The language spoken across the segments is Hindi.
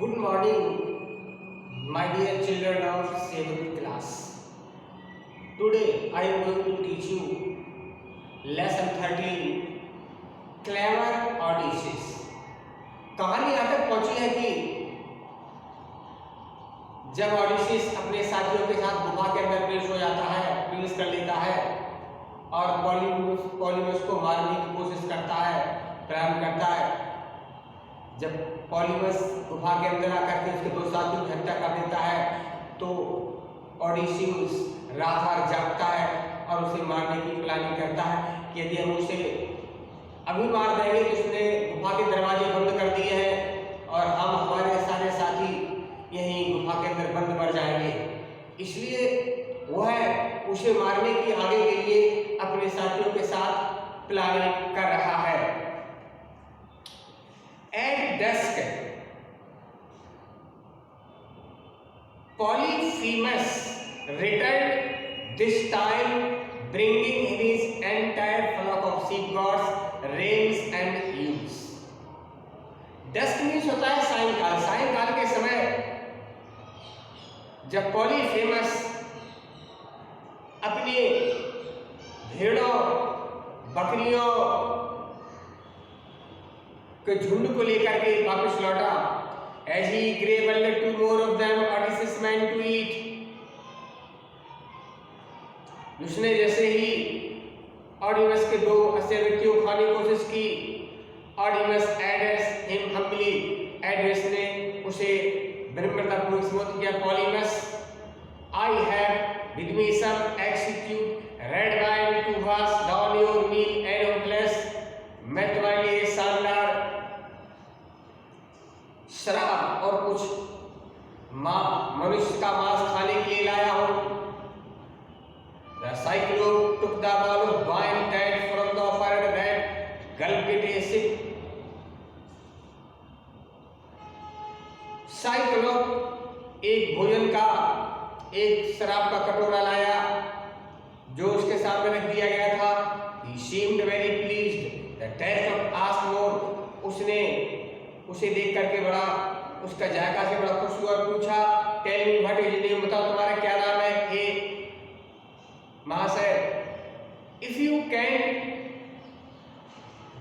Good morning, my dear children of 7th class. Today I am going to teach you lesson 13 Clever Odysseus. कहानी यहाँ तक पहुंची है कि जब ऑडिसिस अपने साथियों के साथ गुफा के अंदर प्रवेश हो जाता है, प्रवेश कर लेता है और पॉलीमस को मारने की कोशिश करता है, प्रारंभ करता है। जब पॉलीमस गुफा के अंदर आकर के उसके दो साथियों की हत्या कर देता है तो ऑडिसियस रात भर जागता है और उसे मारने की प्लानिंग करता है कि यदि हम उसे अभी मार देंगे तो उसने गुफा के दरवाजे बंद कर दिए हैं और हम हमारे सारे साथी यहीं गुफा के अंदर बंद मर जाएंगे। इसलिए वह उसे मारने की आगे के लिए अपने साथियों के साथ प्लानिंग कर रहा है। At dusk, Polyphemus returned, this time bringing his entire flock of sheep gods, rams and ewes. Dusk means होता है सायंकाल। सायंकाल के समय जब पॉलीफेमस अपनी भेड़ों बकरियों के झुंड को लेकर के वापस लौटा, as he grabbed 2 more of them, Odysseus meant to eat. उसने जैसे ही ऑडिमस के 2 अस्सी व्यक्तियों को खाने की कोशिश की, ऑडिमस एड्रेस हिम हम्बली, एड्रेस ने उसे विनम्रतापूर्वक संबोधित किया, पॉलीमस, I have with me some execute red wine to wash down your meal and your flesh. मैं तुम्हारे लिए शानदार शराब और कुछ मनुष्य का मांस खाने के लिए लाया हूं। The Cyclope took the bottle of wine that from the offered that gulped it a sip. Cyclops एक भोजन का एक शराब का कटोरा लाया जो उसके सामने रख दिया गया था। He seemed very pleased. The taste of asked more. उसने उसे देख करके बड़ा उसका जायका से बड़ा खुश हुआ और पूछा, tell me what is your name, बताओ तुम्हारा क्या नाम है हे महाशय। If you can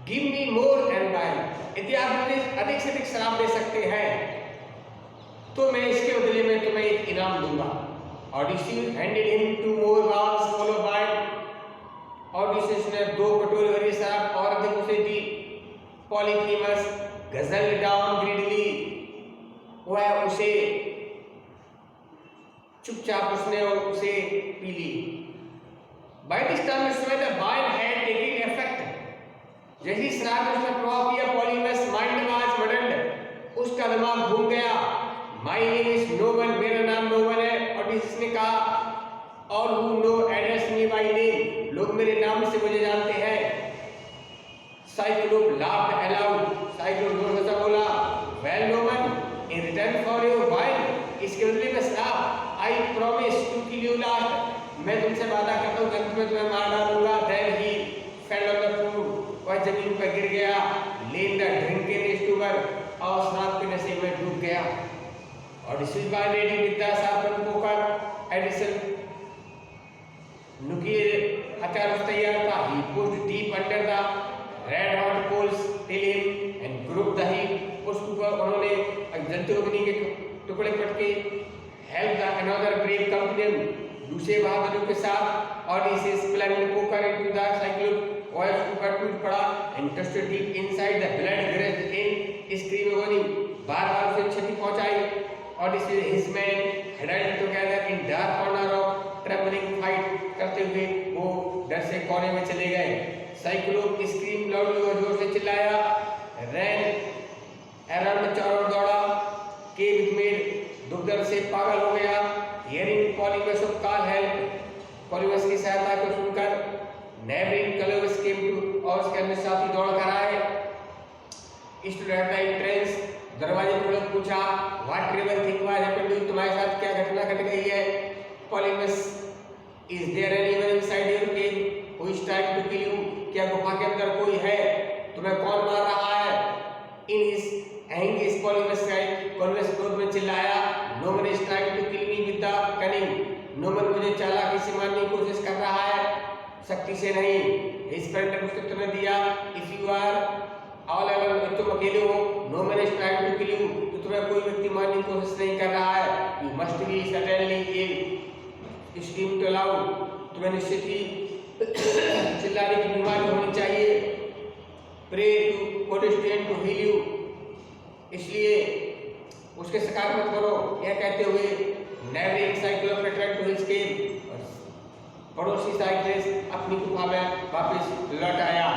give me more and wine, यदि आप मुझे अधिक से अधिक शराब दे सकते हैं तो मैं इसके बदले में तुम्हें एक इनाम दूंगा। Odysseus handed him 2 more bowls full of wine. Odysseus ने 2 कटोरे भरी शराब और अधिक उसे दी। पॉलीफेमस गजल्ड डाउन ग्रीडली, वह उसे चुपचाप उसने उसे पी ली। By this time the wine had taken effect, जैसी शराब ने उसने प्रभाव किया, पॉलीमस माइंड वाज मडल्ड, उसका दिमाग घूम गया। माय नेम इज नोबल, मेरा नाम नोबल है। ऑडिसियस ने कहा, all who know address me by name, लोग मेरे नाम से मुझे जानते हैं। साइक्लोप लाफ्ड अलाउड, साइक्लोप जोर से बोला, well noble, in return for your wine, इसके बदले में शराब, I promise to kill you last, मैं तुमसे वादा करता हूं कि अंत में तुम्हें मार डालूंगा। Then he fell on the floor, वह जमीन पर गिर गया। लेन द ड्रिंकिंग स्टूबर, और शराब के नशे में डूब गया। Odysseus by ready with the sharpen poker, एडिसन नुकीले हथियार तैयार था। He pushed deep under the red hot coals till him and group the heat, उसके ऊपर उन्होंने जलते अग्नि के टुकड़े पटके। Help the another brave company, दूसरे बहादुरों के साथ। Odysseus plunged poker into the Cyclops, और उसके ऊपर टूट पड़ा। And touched deep inside the blood graced in scream agony, बार-बार उसे क्षति पहुंचाई। Odysseus his man huddled together in dark corner of trembling fight, करते हुए वो डर से कोने में चले गए। साइक्लोप स्क्रीम लाउडली, और जोर से चिल्लाया। रैन अराउंड, चारों दौड़ा। केव मेड, दुर्दर से पागल हो गया। हियरिंग पॉलीमस ऑफ कॉल हेल्प, पॉलीमस की सहायता को सुनकर नेबरिंग क्लोवस केम टू, और उसके अन्य साथी दौड़ कर आए। स्टूड एट द एंट्रेंस, दरवाजे पर लोग पूछा, what terrible thing was happened to, तुम्हारे साथ क्या घटना घट गई है। Polyphemus, is there anyone inside your cave who is trying to kill you, क्या गुफा के अंदर कोई है, तुम्हें कौन मार रहा है। इन हिज एंग इज पॉलीमस साइड, कॉन्वेंस क्रोध में चिल्लाया, no man is trying to kill me with the cunning, no man मुझे चालाकी से मारने की कोशिश कर रहा है, शक्ति से नहीं। इस पर उसने उत्तर में दिया, if you are all alone, तुम अकेले हो, no man is trying to kill you, तो तुम्हें कोई व्यक्ति मारने की कोशिश नहीं कर रहा है, you must be certainly ill scream too loud, तुम्हें निश्चित ही चिल्लाने की बीमारी होनी चाहिए, pray to Protestant to heal you, इसलिए उसके शिकार मत करो। यह कहते हुए neighbouring cycle return to his cave, पड़ोसी साइकिलिस्ट अपनी गुफा में वापस लौट आया।